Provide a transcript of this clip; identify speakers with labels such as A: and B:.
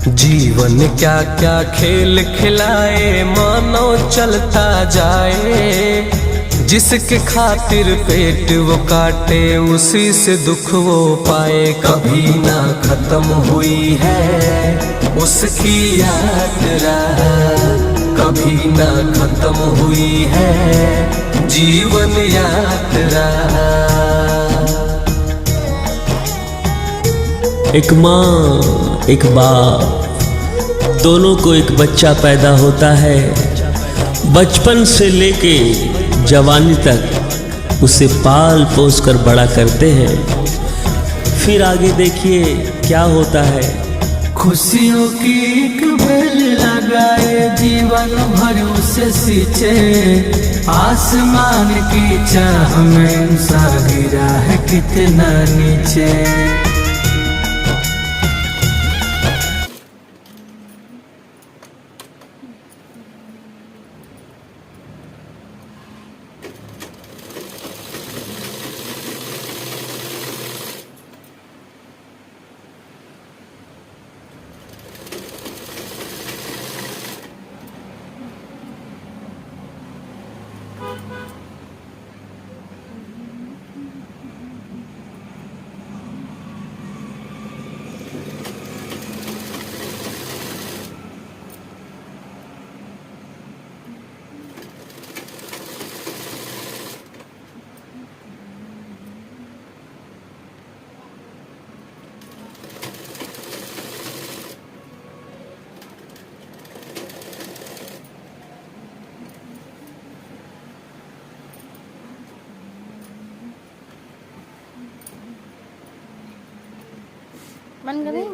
A: जीवन क्या क्या खेल खिलाए मानो चलता जाए। जिसके खातिर पेट वो काटे उसी से दुख वो पाए। कभी ना खत्म हुई है उसकी यात्रा, कभी ना खत्म हुई है जीवन यात्रा।
B: एक माँ एक बाप दोनों को एक बच्चा पैदा होता है। बचपन से लेके जवानी तक उसे पाल पोस कर बड़ा करते हैं। फिर आगे देखिए क्या होता है।
A: खुशियों की एक बेल लगाए जीवन भर उसे सींचे। आसमान की चाह में सा गिरा है कितना नीचे।
C: Man galing.